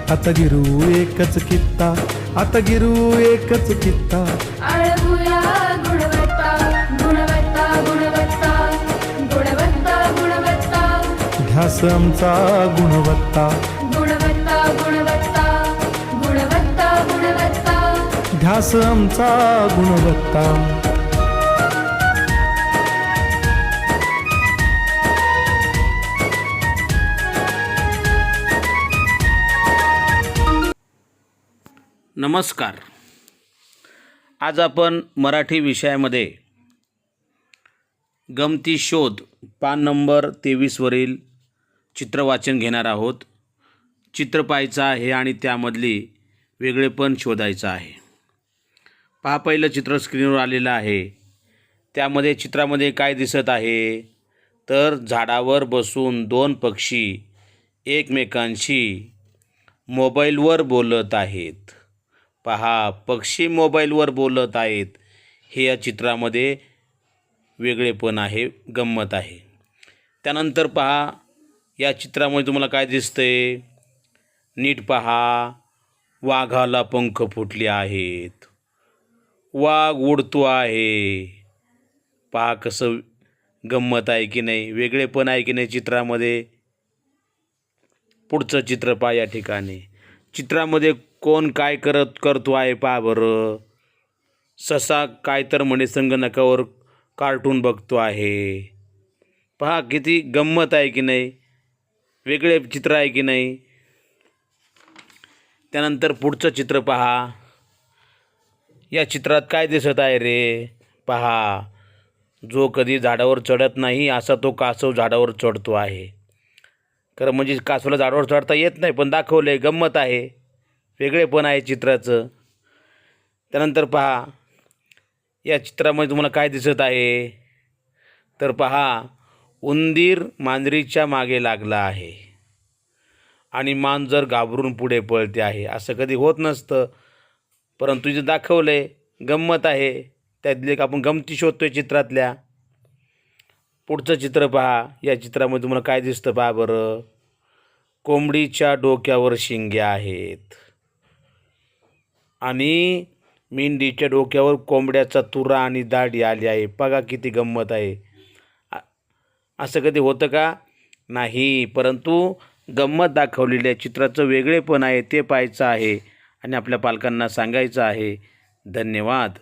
आता गिरू एकच कित्ता, आता गिरू एकच कित्ता. आळगुया गुणवत्ता गुणवत्ता गुणवत्ता गुणवत्ता गुणवत्ता ध्यास आमचा गुणवत्ता, गुणवत्ता गुणवत्ता गुणवत्ता गुणवत्ता ध्यास आमचा गुणवत्ता. नमस्कार. आज आपण मराठी विषयामध्ये गमती शोध पान नंबर 23वरील चित्रवाचन घेणार आहोत. चित्र पाहायचं आहे आणि त्यामधली वेगळेपण शोधायचं आहे. पहा, पहिलं चित्र स्क्रीनवर आलेलं आहे. त्यामध्ये चित्रामध्ये काय दिसत आहे तर झाडावर बसून दोन पक्षी एकमेकांशी मोबाईलवर बोलत आहेत. पहा, पक्षी मोबाईलवर बोलत आहेत. हे या चित्रामध्ये वेगळेपण आहे, गंमत आहे. त्यानंतर पहा, या चित्रामध्ये तुम्हाला काय दिसतंय नीट पहा. वाघाला पंख फुटले आहेत, वाघ उडतो आहे. पहा कसं गंमत आहे की नाही, वेगळेपण आहे की नाही चित्रामध्ये. पुढचं चित्र पहा. या ठिकाणी चित्रामध्ये कोण काय करतो आहे पहा बरं. ससा काय तर म्हणे संगणकावर कार्टून बघतो आहे. पहा किती गंमत आहे की नाही, वेगळे चित्र आहे की नाही. त्यानंतर पुढचं चित्र पहा. या चित्रात काय दिसत आहे रे. पहा, जो कधी झाडावर चढत नाही असा तो कासव झाडावर चढतो आहे. खरं म्हणजे कासवाला झाडावर चढता येत नाही, पण दाखवले, गंमत आहे, वेगळेपण आहे चित्राचं. त्यानंतर पहा, या चित्रामध्ये तुम्हाला काय दिसत आहे तर पहा, उंदीर मांजरीच्या मागे लागला आहे आणि मांजर घाबरून पुढे पळते आहे. असं कधी होत नसतं, परंतु इथे दाखवले, गंमत आहे. त्यातले आपण गमती शोधतोय चित्रातल्या. पुढचं चित्र पहा. या चित्रामध्ये तुम्हाला काय दिसतं पहा बरं. कोंबडीच्या डोक्यावर शिंग्या आहेत आणि मेंढीच्या डोक्यावर कोंबड्याचा तुरा आणि दाढी आली आहे. बघा किती गंमत आहे. असं कधी होतं का नाही, परंतु गंमत दाखवलेल्या चित्राचं वेगळेपण आहे ते पाहायचं आहे आणि आपल्या पालकांना सांगायचं आहे. धन्यवाद.